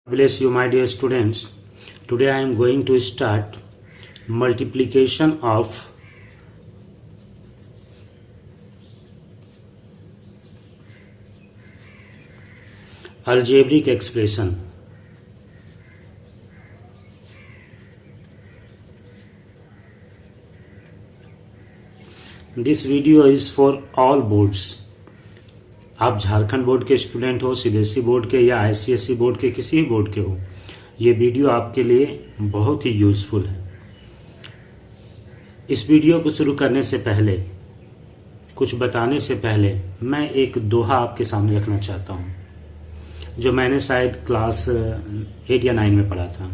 Bless you, my dear students. Today I am going to start multiplication of algebraic expression. This video is for all boards. आप Jharkhand board के student हो, CBSE board के या ICSE board के, किसी भी board के हो, ये वीडियो आपके लिए बहुत ही यूज़फुल है। इस वीडियो को शुरू करने से पहले, कुछ बताने से पहले, मैं एक दोहा आपके सामने रखना चाहता हूँ, जो मैंने शायद क्लास 8 या 9 में पढ़ा था।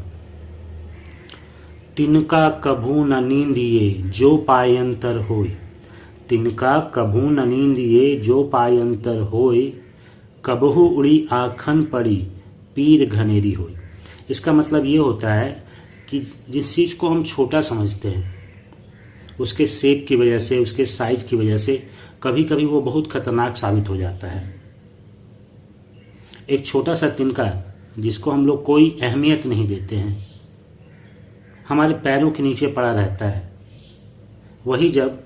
तिनका कभू न नींदिए जो पायंतर होय, तिनका कभू न नींदिए जो पायंतर होय, कबहू उड़ी आखन पड़ी पीर घनेरी होय। इसका मतलब ये होता है कि जिस चीज़ को हम छोटा समझते हैं, उसके शेप की वजह से, उसके साइज की वजह से कभी कभी वो बहुत खतरनाक साबित हो जाता है। एक छोटा सा तिनका जिसको हम लोग कोई अहमियत नहीं देते हैं, हमारे पैरों के नीचे पड़ा रहता है, वही जब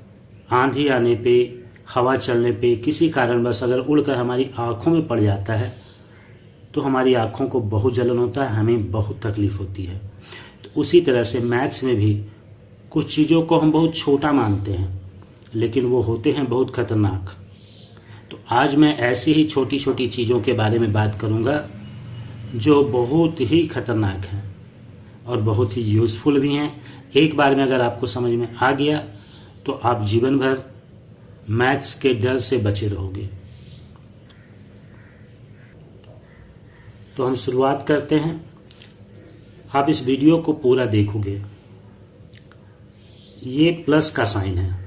आंधी आने पे, हवा चलने पे, किसी कारणवश अगर उड़कर हमारी आँखों में पड़ जाता है तो हमारी आँखों को बहुत जलन होता है, हमें बहुत तकलीफ़ होती है। तो उसी तरह से मैथ्स में भी कुछ चीज़ों को हम बहुत छोटा मानते हैं, लेकिन वो होते हैं बहुत खतरनाक। तो आज मैं ऐसी ही छोटी छोटी चीज़ों के बारे में बात करूँगा जो बहुत ही खतरनाक हैं और बहुत ही यूज़फुल भी हैं। एक बार में अगर आपको समझ में आ गया तो आप जीवन भर मैथ्स के डर से बचे रहोगे। तो हम शुरुआत करते हैं। आप इस वीडियो को पूरा देखोगे। ये प्लस का साइन है,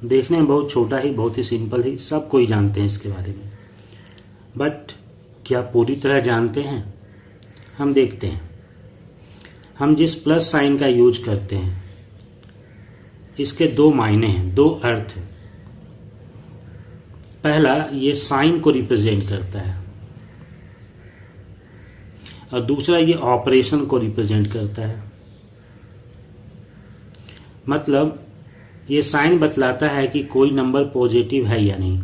देखने में बहुत छोटा ही, बहुत ही सिंपल ही, सब कोई जानते हैं इसके बारे में, बट क्या पूरी तरह जानते हैं? हम देखते हैं। हम जिस प्लस साइन का यूज करते हैं, इसके दो मायने हैं, दो अर्थ हैं। पहला, ये साइन को रिप्रेजेंट करता है, और दूसरा ये ऑपरेशन को रिप्रेजेंट करता है। मतलब ये साइन बतलाता है कि कोई नंबर पॉजिटिव है या नहीं,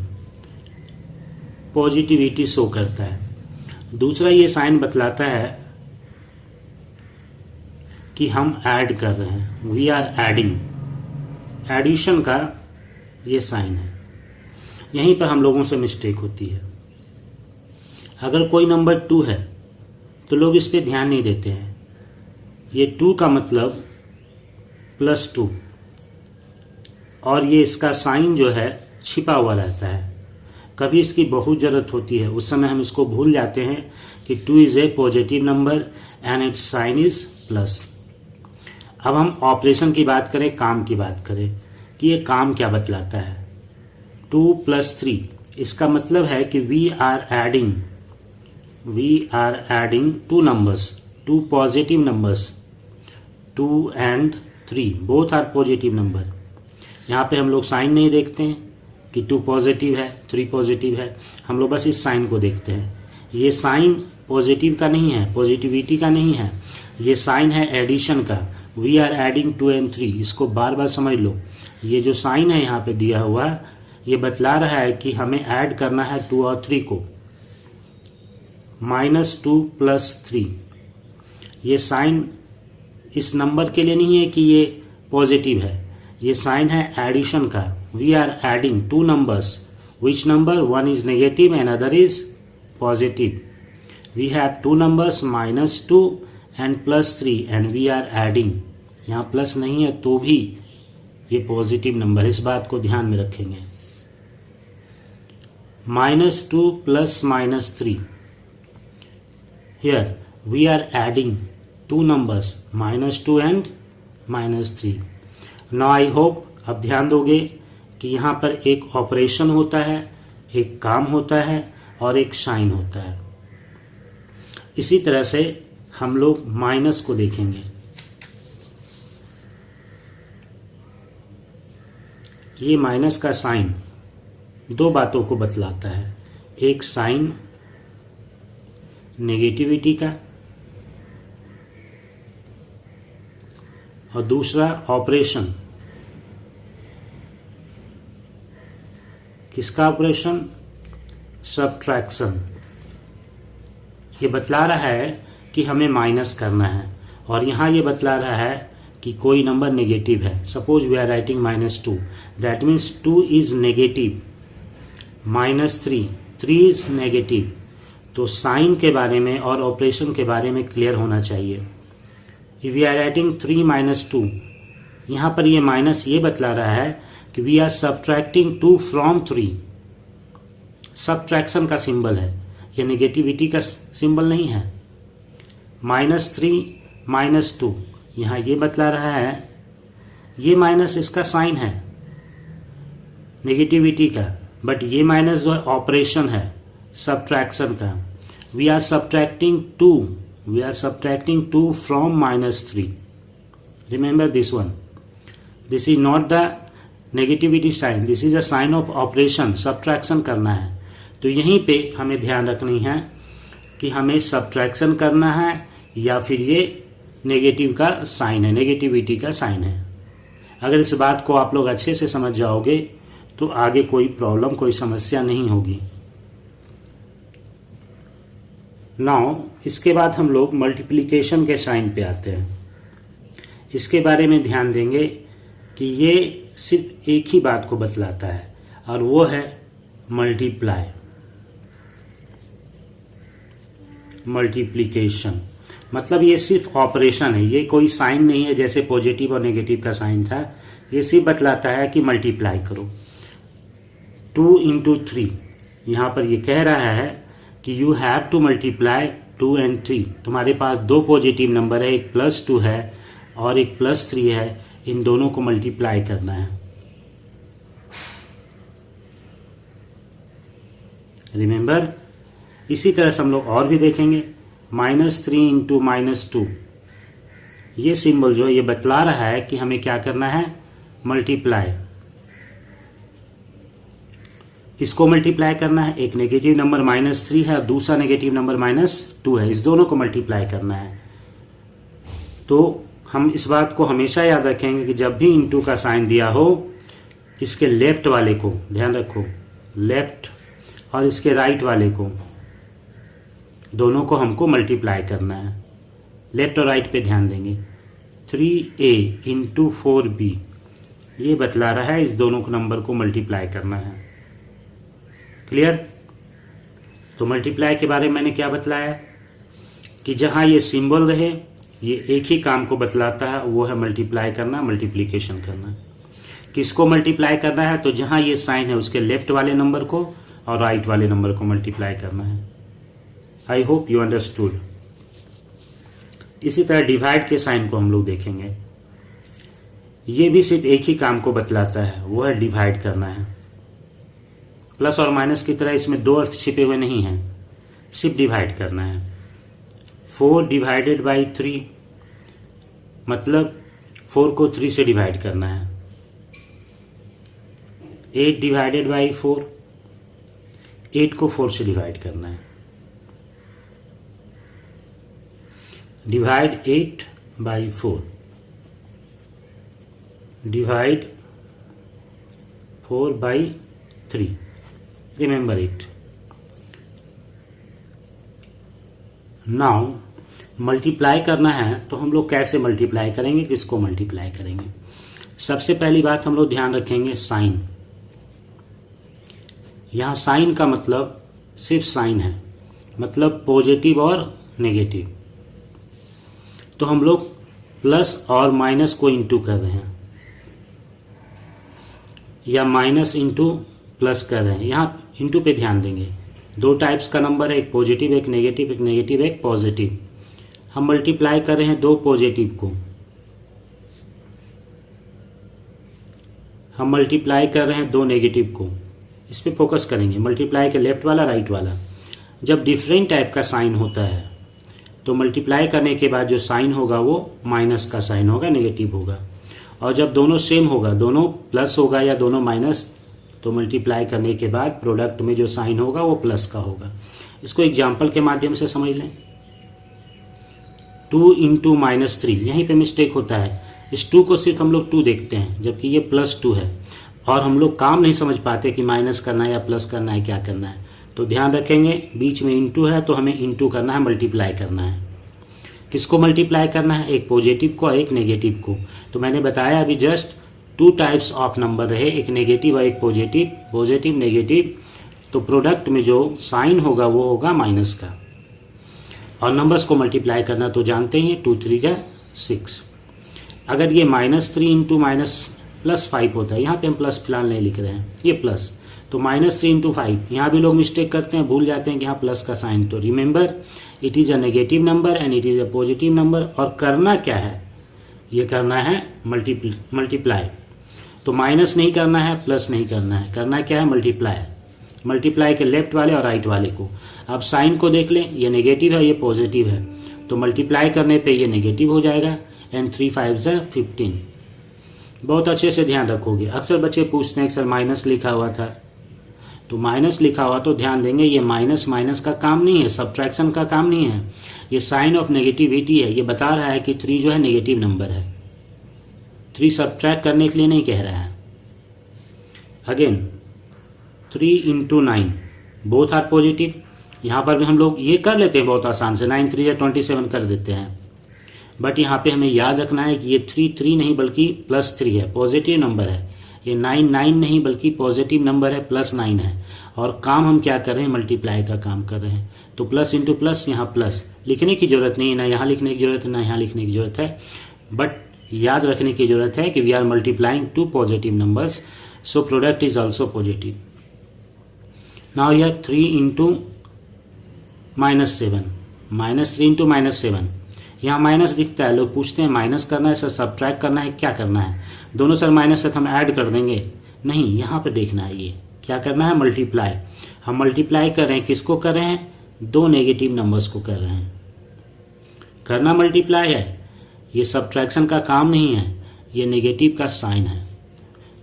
पॉजिटिविटी शो करता है। दूसरा ये साइन बतलाता है कि हम ऐड कर रहे हैं, वी आर एडिंग, एडिशन का ये साइन है। यहीं पर हम लोगों से मिस्टेक होती है। अगर कोई नंबर 2 है तो लोग इस पे ध्यान नहीं देते हैं। ये 2 का मतलब +2, और ये इसका साइन जो है छिपा हुआ रहता है। कभी इसकी बहुत ज़रूरत होती है, उस समय हम इसको भूल जाते हैं कि 2 is a positive number and its sign is plus. अब हम ऑपरेशन की बात करें, काम की बात करें कि ये काम क्या बतलाता है। 2 + 3, इसका मतलब है कि we are adding 2 numbers, 2 positive numbers, 2 and 3 both are positive number. यहाँ पे हम लोग साइन नहीं देखते हैं कि 2 पॉजिटिव है, 3 पॉजिटिव है, हम लोग बस इस साइन को देखते हैं। ये साइन पॉजिटिव का नहीं है, पॉजिटिविटी का नहीं है, ये साइन है एडिशन का। वी आर एडिंग 2 and 3, इसको बार बार समझ लो। ये जो साइन है यहाँ पे दिया हुआ, ये बतला रहा है कि हमें ऐड करना है 2 और 3 को। -2 + 3, ये साइन इस नंबर के लिए नहीं है कि ये पॉजिटिव है, ये साइन है एडिशन का। We are adding 2 numbers, which number, one is negative and other is positive. We have 2 numbers, -2 and +3, and we are adding. यहाँ प्लस नहीं है तो भी ये पॉजिटिव नंबर है, इस बात को ध्यान में रखेंगे। -2 + -3, here we are adding 2 numbers, -2 and -3. Now I hope अब ध्यान दोगे कि यहाँ पर एक ऑपरेशन होता है, एक काम होता है और एक साइन होता है। इसी तरह से हम लोग माइनस को देखेंगे। ये माइनस का साइन दो बातों को बतलाता है। एक साइन नेगेटिविटी का और दूसरा ऑपरेशन। किसका ऑपरेशन? सब्ट्रैक्शन। ये बतला रहा है कि हमें माइनस करना है, और यहाँ ये बतला रहा है कि कोई नंबर नेगेटिव है। Suppose we are writing -2, that means 2 is negative, -3 is negative. तो साइन के बारे में और ऑपरेशन के बारे में क्लियर होना चाहिए। इफ वी आर राइटिंग 3 - 2, यहाँ पर ये माइनस ये बतला रहा है कि we are subtracting 2 from 3। Subtraction का सिंबल है, ये नेगेटिविटी का सिंबल नहीं है। -3 - 2, यहाँ ये बतला रहा है, ये माइनस इसका साइन है नेगेटिविटी का, बट ये माइनस जो ऑपरेशन है सब्ट्रैक्शन का। We are subtracting 2 from -3। Remember this one, this is not the negativity sign, this is a sign of operation, subtraction करना है। तो यहीं पे हमें ध्यान रखनी है कि हमें सब्ट्रैक्शन करना है या फिर ये नेगेटिव का साइन है, नेगेटिविटी का साइन है। अगर इस बात को आप लोग अच्छे से समझ जाओगे तो आगे कोई प्रॉब्लम, कोई समस्या नहीं होगी। नाउ इसके बाद हम लोग मल्टीप्लिकेशन के साइन पे आते हैं। इसके बारे में ध्यान देंगे कि ये सिर्फ एक ही बात को बतलाता है, और वो है मल्टीप्लाई, मल्टीप्लिकेशन। मतलब ये सिर्फ ऑपरेशन है, ये कोई साइन नहीं है जैसे पॉजिटिव और नेगेटिव का साइन था। ये सिर्फ बतलाता है कि मल्टीप्लाई करो। 2 × 3, यहाँ पर ये कह रहा है कि you have to multiply 2 and 3। तुम्हारे पास दो पॉजिटिव नंबर है, एक +2 है और एक +3 है, इन दोनों को मल्टीप्लाई करना है। रिमेंबर, इसी तरह से हम लोग और भी देखेंगे। -3 × -2, ये सिंबल जो है ये बतला रहा है कि हमें क्या करना है, मल्टीप्लाई। किसको मल्टीप्लाई करना है? एक नेगेटिव नंबर -3 है और दूसरा नेगेटिव नंबर -2 है, इस दोनों को मल्टीप्लाई करना है। तो हम इस बात को हमेशा याद रखेंगे कि जब भी * का साइन दिया हो, इसके लेफ्ट वाले को ध्यान रखो, लेफ्ट, और इसके राइट वाले को, दोनों को हमको मल्टीप्लाई करना है। लेफ्ट और राइट पे ध्यान देंगे। 3a × 4b, ये बतला रहा है इस दोनों को नंबर को मल्टीप्लाई करना है। क्लियर? तो मल्टीप्लाई के बारे में मैंने क्या बतलाया कि जहाँ ये सिंबल रहे, ये एक ही काम को बतलाता है, वो है मल्टीप्लाई करना, मल्टीप्लिकेशन करना। किसको मल्टीप्लाई करना है? तो जहाँ ये साइन है उसके लेफ्ट वाले नंबर को और राइट वाले नंबर को मल्टीप्लाई करना है। I hope you understood. इसी तरह डिवाइड के साइन को हम लोग देखेंगे। ये भी सिर्फ एक ही काम को बतलाता है, वो है डिवाइड करना है। प्लस और माइनस की तरह इसमें दो अर्थ छिपे हुए नहीं हैं, सिर्फ डिवाइड करना है। 4 ÷ 3, मतलब 4 को 3 से डिवाइड करना है। 8 ÷ 4, 8 को 4 से डिवाइड करना है। Divide 8 by 4, divide 4 by 3, remember it. Now multiply करना है तो हम लोग कैसे मल्टीप्लाई करेंगे, किसको मल्टीप्लाई करेंगे? सबसे पहली बात हम लोग ध्यान रखेंगे साइन। यहाँ साइन का मतलब सिर्फ साइन है, मतलब पॉजिटिव और नेगेटिव। तो हम लोग प्लस और माइनस को इंटू कर रहे हैं या माइनस इंटू प्लस कर रहे हैं। यहाँ इंटू पे ध्यान देंगे। दो टाइप्स का नंबर है, एक पॉजिटिव एक नेगेटिव, एक नेगेटिव एक पॉजिटिव। हम मल्टीप्लाई कर रहे हैं दो पॉजिटिव को, हम मल्टीप्लाई कर रहे हैं दो नेगेटिव को। इस पे फोकस करेंगे। मल्टीप्लाई के लेफ्ट वाला राइट वाला। जब डिफरेंट टाइप का साइन होता है तो मल्टीप्लाई करने के बाद जो साइन होगा वो माइनस का साइन होगा, नेगेटिव होगा। और जब दोनों सेम होगा, दोनों प्लस होगा या दोनों माइनस, तो मल्टीप्लाई करने के बाद प्रोडक्ट में जो साइन होगा वो प्लस का होगा। इसको एग्जाम्पल के माध्यम से समझ लें। 2 × -3, यहीं पे मिस्टेक होता है। इस 2 को सिर्फ हम लोग 2 देखते हैं, जबकि ये +2 है और हम लोग काम नहीं समझ पाते कि माइनस करना है या प्लस करना है, क्या करना है। तो ध्यान रखेंगे, बीच में इंटू है तो हमें इंटू करना है, मल्टीप्लाई करना है। किसको मल्टीप्लाई करना है? एक पॉजिटिव को और एक नेगेटिव को। तो मैंने बताया अभी जस्ट 2 टाइप्स ऑफ नंबर रहे, एक नेगेटिव और एक पॉजिटिव, पॉजिटिव नेगेटिव। तो प्रोडक्ट में जो साइन होगा वो होगा माइनस का। और नंबर्स को मल्टीप्लाई करना तो जानते ही, 2 3 जा 6। अगर ये -3 इंटू +5 होता है, यहाँ पे हम प्लस फिलहाल नहीं लिख रहे हैं, ये प्लस, तो -3 इंटू 5, यहाँ भी लोग मिस्टेक करते हैं, भूल जाते हैं कि यहाँ प्लस का साइन। तो remember it is a negative number and it is a positive number. और करना क्या है? ये करना है मल्टीप्लाई। तो माइनस नहीं करना है, प्लस नहीं करना है, करना क्या है? मल्टीप्लाई। मल्टीप्लाई के लेफ्ट वाले और राइट वाले को। अब साइन को देख लें, ये नेगेटिव है, ये पॉजिटिव है, तो मल्टीप्लाई करने पे ये नेगेटिव हो जाएगा एंड 3 5 जा 15। बहुत अच्छे से ध्यान रखोगे। अक्सर बच्चे पूछते हैं कि सर माइनस लिखा हुआ था, तो माइनस लिखा हुआ तो ध्यान देंगे, ये माइनस का काम नहीं है, सब्ट्रैक्शन का काम नहीं है, ये साइन ऑफ नेगेटिविटी है। ये बता रहा है कि 3 जो है नेगेटिव नंबर है, 3 सब्ट्रैक्ट करने के लिए नहीं कह रहा है। Again 3 into 9 both are positive. यहाँ पर भी हम लोग ये कर लेते हैं बहुत आसान से, 9 3 या 27 कर देते हैं। बट यहाँ पे हमें याद रखना है कि ये 3 नहीं बल्कि +3 है, पॉजिटिव नंबर है। ये 9 नहीं बल्कि पॉजिटिव नंबर है, +9 है। और काम हम क्या कर रहे हैं? मल्टीप्लाई का काम कर रहे हैं। तो प्लस इंटू प्लस, यहाँ प्लस लिखने की जरूरत नहीं है, ना यहाँ लिखने की जरूरत है ना यहाँ लिखने की जरूरत है। बट याद रखने की जरूरत है कि we are multiplying 2 positive numbers, so product is also positive. Now here 3 into -7, -3 into -7, यहाँ माइनस दिखता है, लोग पूछते हैं माइनस करना है सर, सब्ट्रैक्ट करना है, क्या करना है? दोनों सर माइनस है तो हम ऐड कर देंगे, नहीं, यहाँ पे देखना है ये क्या करना है? मल्टीप्लाई। हम मल्टीप्लाई कर रहे हैं, किसको कर रहे हैं? 2 नेगेटिव नंबर्स को कर रहे हैं। करना मल्टीप्लाई है, ये सब्ट्रैक्शन का काम नहीं है, ये नेगेटिव का साइन है।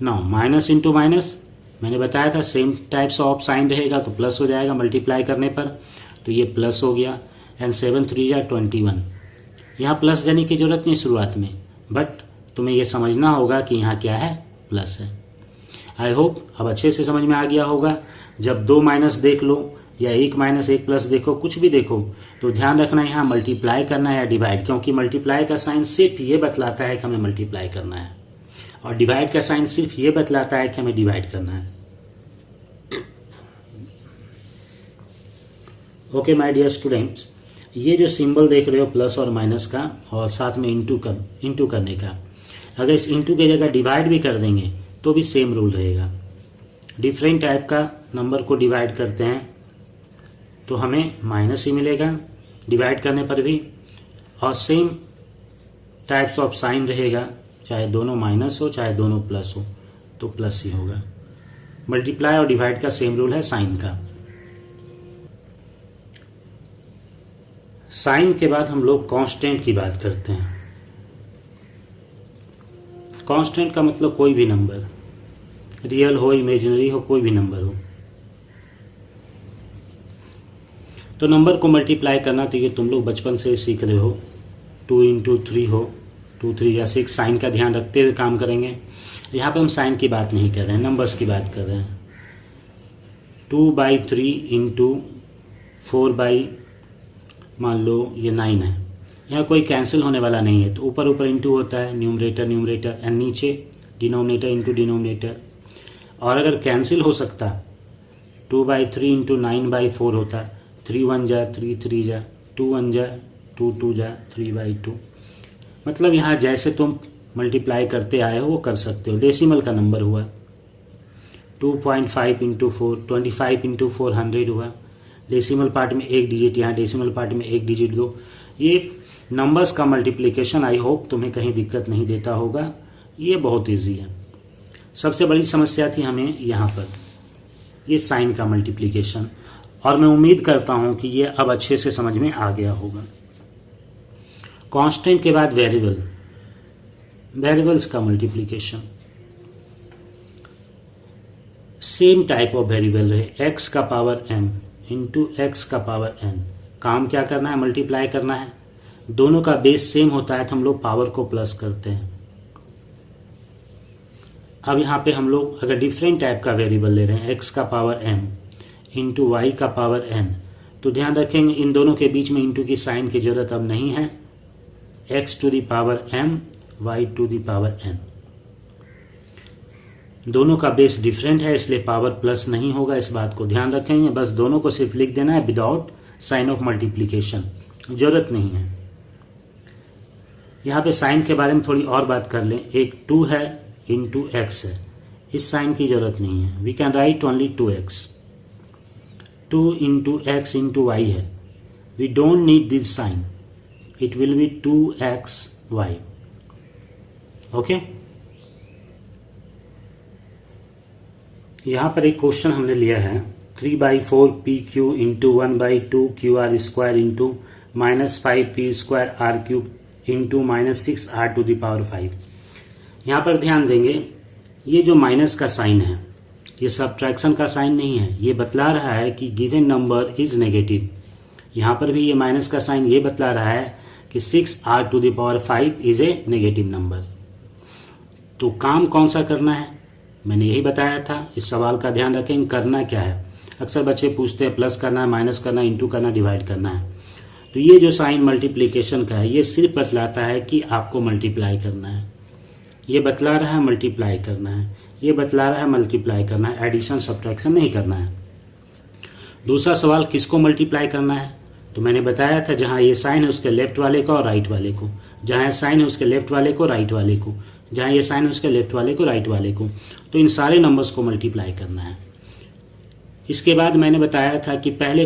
नाउ माइनस इंटू माइनस, मैंने बताया था सेम टाइप्स ऑफ साइन रहेगा तो प्लस हो जाएगा मल्टीप्लाई करने पर, तो ये प्लस हो गया एंड 7 3 जा 21। यहाँ प्लस देने की जरूरत नहीं शुरुआत में, बट तुम्हें ये समझना होगा कि यहाँ क्या है? प्लस है। आई होप अब अच्छे से समझ में आ गया होगा। जब 2 माइनस देख लो या 1 माइनस 1 प्लस देखो, कुछ भी देखो, तो ध्यान रखना यहाँ मल्टीप्लाई करना है या डिवाइड, क्योंकि मल्टीप्लाई का साइन सिर्फ ये बतलाता है कि हमें मल्टीप्लाई करना है और डिवाइड का साइन सिर्फ ये बतलाता है कि हमें डिवाइड करना है। ओके माय डियर स्टूडेंट्स, ये जो सिंबल देख रहे हो प्लस और माइनस का और साथ में इंटू करने का, अगर इस इंटू की जगह डिवाइड भी कर देंगे तो भी सेम रूल रहेगा। डिफरेंट टाइप का नंबर को डिवाइड करते हैं तो हमें माइनस ही मिलेगा डिवाइड करने पर भी, और सेम टाइप्स ऑफ साइन रहेगा, चाहे दोनों माइनस हो चाहे दोनों प्लस हो तो प्लस ही होगा। मल्टीप्लाई और डिवाइड का सेम रूल है साइन का। साइन के बाद हम लोग कांस्टेंट की बात करते हैं। कांस्टेंट का मतलब कोई भी नंबर, रियल हो इमेजिनरी हो, कोई भी नंबर हो। तो नंबर को मल्टीप्लाई करना तो ये तुम लोग बचपन से सीख रहे हो, 2 इंटू 3 हो, 2 3 या 6, साइन का ध्यान रखते हुए काम करेंगे। यहाँ पे हम साइन की बात नहीं कर रहे हैं, नंबर्स की बात कर रहे हैं। 2/3 इंटू 4 मान लो ये 9 है, यहाँ कोई कैंसिल होने वाला नहीं है, तो ऊपर ऊपर इंटू होता है, न्यूमरेटर एंड नीचे डिनोमिनेटर इंटू डिनोमिनेटर। और अगर कैंसिल हो सकता 2/3 इंटू 9/4 होता, 3 1 जा 3 3 जा, 2 1 जा 2 2 जा 3/2। मतलब यहाँ जैसे तुम मल्टीप्लाई करते आए हो वो कर सकते हो। डेसिमल का नंबर हुआ 2.5 इंटू 4, 25 इंटू 4 100 हुआ। डेसिमल पार्ट में 1 डिजिट, यहाँ डेसिमल पार्ट में 1 डिजिट दो। ये नंबर्स का मल्टीप्लिकेशन आई होप तुम्हें कहीं दिक्कत नहीं देता होगा, ये बहुत इजी है। सबसे बड़ी समस्या थी हमें यहाँ पर ये साइन का मल्टीप्लिकेशन, और मैं उम्मीद करता हूँ कि ये अब अच्छे से समझ में आ गया होगा। कांस्टेंट के बाद वेरिएबल्स का multiplication, same type of variable रहे, x का पावर m इंटू x का पावर n। काम क्या करना है? मल्टीप्लाई करना है। दोनों का बेस सेम होता है तो हम लोग पावर को प्लस करते हैं। अब यहाँ पे हम लोग अगर डिफरेंट टाइप का वेरिएबल ले रहे हैं, x का पावर m इंटू वाई का पावर n, तो ध्यान रखेंगे इन दोनों के बीच में इंटू की साइन की जरूरत अब नहीं है। x to the power m, y to the power n, दोनों का बेस डिफरेंट है इसलिए पावर प्लस नहीं होगा, इस बात को ध्यान रखेंगे। बस दोनों को सिर्फ लिख देना है विदाउट साइन ऑफ मल्टीप्लिकेशन, जरूरत नहीं है। यहाँ पे साइन के बारे में थोड़ी और बात कर लें। एक 2 है इंटू एक्स है, इस साइन की जरूरत नहीं है। We can write only 2x, 2 into x into y है। We don't need this sign, it will be 2xy। Okay, यहाँ पर एक क्वेश्चन हमने लिया है 3/4 PQ into 1/2 QR square into -5P square R cube into -6R to the power 5। यहाँ पर ध्यान देंगे ये जो माइनस का साइन है ये सब्ट्रैक्शन का साइन नहीं है, ये बतला रहा है कि गिवन नंबर इज नेगेटिव। यहाँ पर भी ये माइनस का साइन ये बतला रहा है कि 6R to the power 5 is a negative number. तो काम कौन सा करना है मैंने यही बताया था। इस सवाल का ध्यान रखें, करना क्या है। अक्सर बच्चे पूछते हैं प्लस करना है, माइनस करना है, इंटू करना, डिवाइड करना है। तो ये जो साइन मल्टीप्लिकेशन का है ये सिर्फ बतलाता है कि आपको मल्टीप्लाई करना है। ये बतला रहा है मल्टीप्लाई करना है, ये बतला रहा है मल्टीप्लाई करना है, एडिशन सब्ट्रैक्शन नहीं करना है। दूसरा सवाल किसको मल्टीप्लाई करना है, तो मैंने बताया था जहाँ ये साइन है उसके लेफ्ट वाले को और राइट वाले को, जहाँ साइन है उसके लेफ्ट वाले को राइट वाले को, जहाँ ये साइन है उसके लेफ्ट वाले को राइट वाले को। तो इन सारे नंबर्स को मल्टीप्लाई करना है। इसके बाद मैंने बताया था कि पहले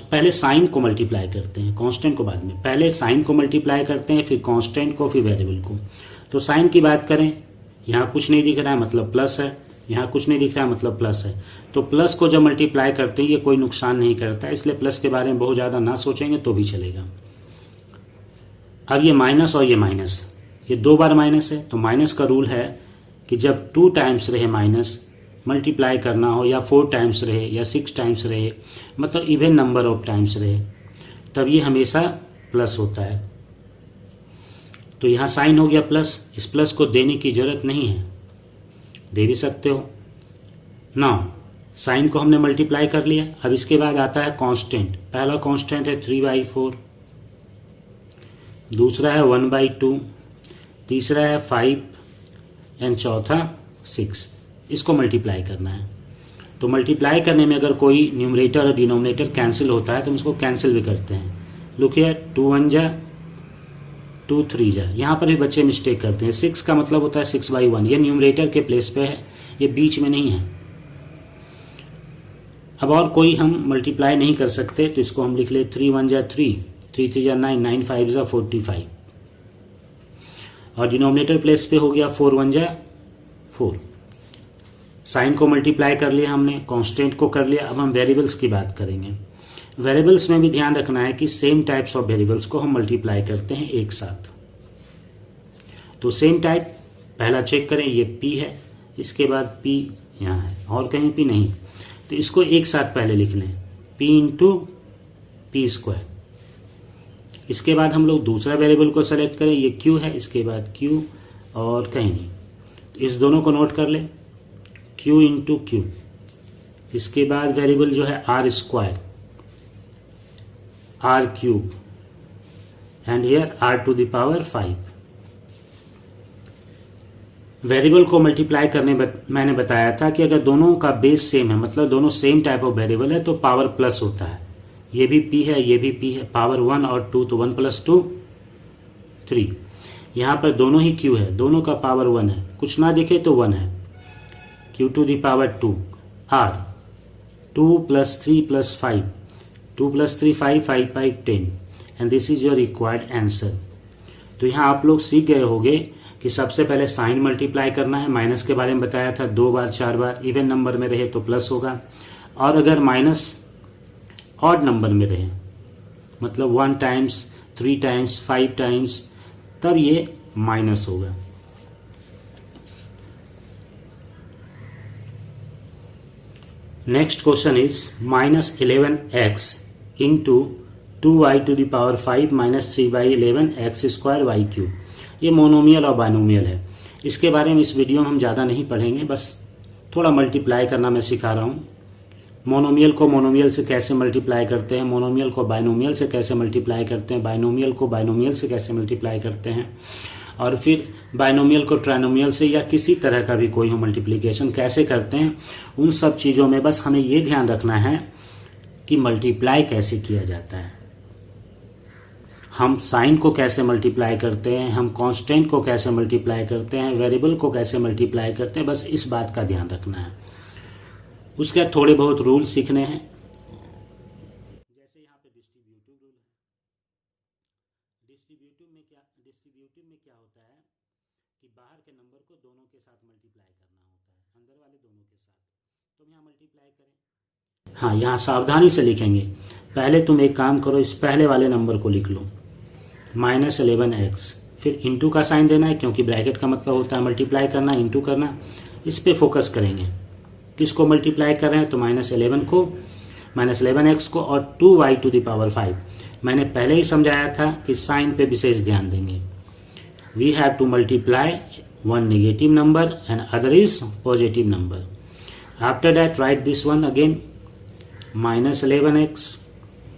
पहले साइन को मल्टीप्लाई करते हैं, कांस्टेंट को बाद में। पहले साइन को मल्टीप्लाई करते हैं, फिर कांस्टेंट को, फिर वेरिएबल को। तो साइन की बात करें, यहाँ कुछ नहीं दिख रहा है मतलब प्लस है, यहाँ कुछ नहीं दिख रहा है मतलब प्लस है। तो प्लस को जब मल्टीप्लाई करते हैं ये कोई नुकसान नहीं करता, इसलिए प्लस के बारे में बहुत ज़्यादा ना सोचेंगे तो भी चलेगा। अब ये माइनस और ये माइनस, ये 2 बार माइनस है, तो माइनस का रूल है कि जब 2 टाइम्स रहे माइनस मल्टीप्लाई करना हो, या 4 टाइम्स रहे या 6 टाइम्स रहे, मतलब इवन नंबर ऑफ टाइम्स रहे, तब ये हमेशा प्लस होता है। तो यहाँ साइन हो गया प्लस, इस प्लस को देने की ज़रूरत नहीं है, दे भी सकते हो ना। साइन को हमने मल्टीप्लाई कर लिया। अब इसके बाद आता है कांस्टेंट। पहला कांस्टेंट है 3/4, दूसरा है 1/2, तीसरा है 5 एंड चौथा 6। इसको मल्टीप्लाई करना है। तो मल्टीप्लाई करने में अगर कोई न्यूमरेटर और डिनोमिनेटर कैंसिल होता है तो हम उसको कैंसिल भी करते हैं। लुक हियर, 2 1 जा 2 3 जा। यहाँ पर भी बच्चे मिस्टेक करते हैं। 6 का मतलब होता है 6/1, ये न्यूमरेटर के प्लेस पे है, ये बीच में नहीं है। अब और कोई हम मल्टीप्लाई नहीं कर सकते तो इसको हम लिख ले 3 1 जा 3, 3 3 जा 9, 9 5 जा 45। और डिनोमिनेटर प्लेस पे हो गया 4 1 जा 4। साइन को मल्टीप्लाई कर लिया हमने, कांस्टेंट को कर लिया। अब हम वेरिएबल्स की बात करेंगे। वेरिएबल्स में भी ध्यान रखना है कि सेम टाइप्स ऑफ वेरिएबल्स को हम मल्टीप्लाई करते हैं एक साथ। तो सेम टाइप पहला चेक करें, ये p है, इसके बाद p यहाँ है और कहीं p नहीं, तो इसको एक साथ पहले लिख लें, p इंटू पी स्क्वायर। इसके बाद हम लोग दूसरा वेरिएबल को सेलेक्ट करें, ये q है, इसके बाद q और कहीं नहीं, तो इस दोनों को नोट कर लें, q इंटू क्यू। इसके बाद वेरिएबल जो है r square, r cube and here r to the power 5। Variable को मल्टीप्लाई करने मैंने बताया था कि अगर दोनों का बेस सेम है, मतलब दोनों सेम टाइप ऑफ वेरिएबल है, तो पावर प्लस होता है। ये भी p है, ये भी p है, पावर 1 और 2, तो 1 + 2 3। यहाँ पर दोनों ही q है, दोनों का पावर 1 है, कुछ ना दिखे तो 1 है। q to the power 2 r, 2 + 3 + 5, 2 + 3 5, 5 5 10 and this is your required answer. तो यहाँ आप लोग सीख गए होंगे कि सबसे पहले साइन मल्टीप्लाई करना है। माइनस के बारे में बताया था, 2 बार 4 बार, इवन नंबर में रहे तो प्लस होगा, और अगर माइनस ऑड नंबर में रहे, मतलब 1 टाइम्स 3 टाइम्स 5 टाइम्स, तब ये माइनस होगा। Next question is -11x into 2y to the power 5 -3/11 x² y cube. ये मोनोमियल और बाइनोमियल है। इसके बारे में इस वीडियो में हम ज़्यादा नहीं पढ़ेंगे, बस थोड़ा मल्टीप्लाई करना मैं सिखा रहा हूँ। मोनोमियल को मोनोमियल से कैसे मल्टीप्लाई करते हैं, मोनोमियल को बाइनोमियल से कैसे मल्टीप्लाई करते हैं, बाइनोमियल को बाइनोमियल से कैसे मल्टीप्लाई करते हैं, और फिर बाइनोमियल को ट्राइनोमियल से या किसी तरह का भी कोई हो मल्टीप्लिकेशन कैसे करते हैं। उन सब चीज़ों में बस हमें ये ध्यान रखना है कि मल्टीप्लाई कैसे किया जाता है, हम साइन को कैसे मल्टीप्लाई करते हैं, हम कांस्टेंट को कैसे मल्टीप्लाई करते हैं, वेरिएबल को कैसे मल्टीप्लाई करते हैं, बस इस बात का ध्यान रखना है। उसके बाद थोड़े बहुत रूल सीखने हैं। जैसे यहाँ पे डिस्ट्रीब्यूटिव रूल है। डिस्ट्रीब्यूटिव में क्या होता है कि बाहर के नंबर को दोनों के साथ मल्टीप्लाई करना होता है, अंदर वाले दोनों के साथ। तो यहाँ मल्टीप्लाई करें। हाँ, यहाँ सावधानी से लिखेंगे। पहले तुम एक काम करो, इस पहले वाले नंबर को लिख लो -11x, फिर इंटू का साइन देना है क्योंकि ब्रैकेट का मतलब होता है मल्टीप्लाई करना, इंटू करना। इस पे फोकस करेंगे। किसको मल्टीप्लाई कर रहे हैं, तो -11x को और 2y⁵। मैंने पहले ही समझाया था कि साइन पे विशेष ध्यान देंगे। We have to multiply one negative number and other is positive number. After that write this one again, -11x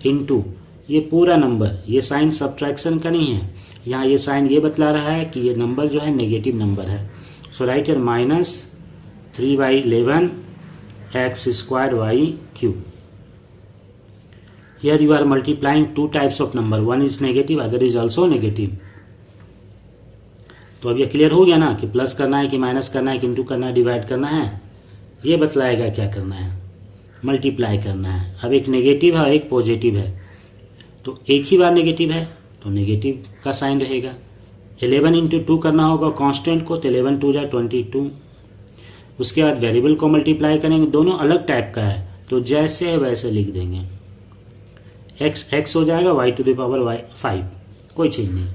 into ये पूरा नंबर, ये साइन सब्ट्रैक्शन का नहीं है, यहाँ ये साइन ये बतला रहा है कि ये नंबर जो है नेगेटिव नंबर है। सो right here -3/11 x²y³। Here you are multiplying two types of number, one is negative, other is also negative. तो अब ये क्लियर हो गया ना कि प्लस करना है कि माइनस करना है कि इंटू करना है, डिवाइड करना है, ये बतलाएगा क्या करना है, मल्टीप्लाई करना है। अब एक नेगेटिव है एक पॉजिटिव है, तो एक ही बार नेगेटिव है तो नेगेटिव का साइन रहेगा। 11 × 2 करना होगा कांस्टेंट को, तो 11 × 2 = 22। उसके बाद वेरिएबल को मल्टीप्लाई करेंगे, दोनों अलग टाइप का है तो जैसे है वैसे लिख देंगे। x हो जाएगा y⁵, कोई चीज़ नहीं।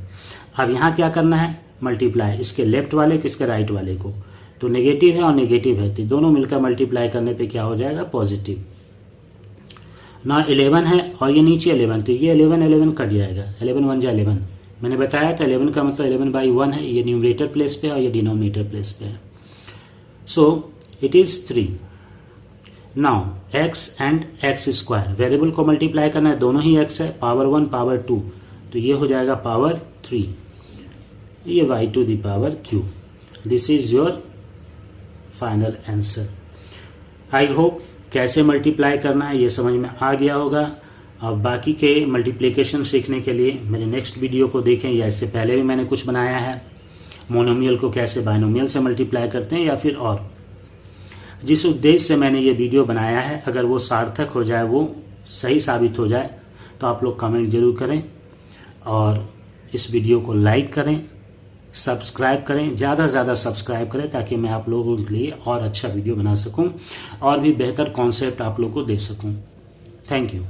अब यहाँ क्या करना है, मल्टीप्लाई, इसके लेफ्ट वाले को इसके राइट वाले को, तो नेगेटिव है और नेगेटिव है तो दोनों मिलकर मल्टीप्लाई करने पे क्या हो जाएगा, पॉजिटिव। ना 11 है और ये नीचे 11, तो ये 11 कट जाएगा, 11 × 1 = 11। मैंने बताया था 11 का मतलब 11/1 है, ये न्यूमरेटर प्लेस पे है और ये डिनोमिनेटर प्लेस पे है। So it is 3। Now x and x², variable को मल्टीप्लाई करना है, दोनों ही x है, पावर 1 पावर 2, तो ये हो जाएगा पावर 3, ये y⁵। This is your final answer. I hope कैसे मल्टीप्लाई करना है ये समझ में आ गया होगा। और बाकी के मल्टीप्लिकेशन सीखने के लिए मेरे नेक्स्ट वीडियो को देखें, या इससे पहले भी मैंने कुछ बनाया है, मोनोमियल को कैसे बाइनोमियल से मल्टीप्लाई करते हैं, या फिर और जिस उद्देश्य से मैंने ये वीडियो बनाया है, अगर वो सार्थक हो जाए, वो सही साबित हो जाए, तो आप लोग कमेंट जरूर करें और इस वीडियो को लाइक करें, सब्सक्राइब करें, ज़्यादा से ज़्यादा सब्सक्राइब करें ताकि मैं आप लोगों के लिए और अच्छा वीडियो बना सकूं और भी बेहतर कॉन्सेप्ट आप लोगों को दे सकूं। Thank you.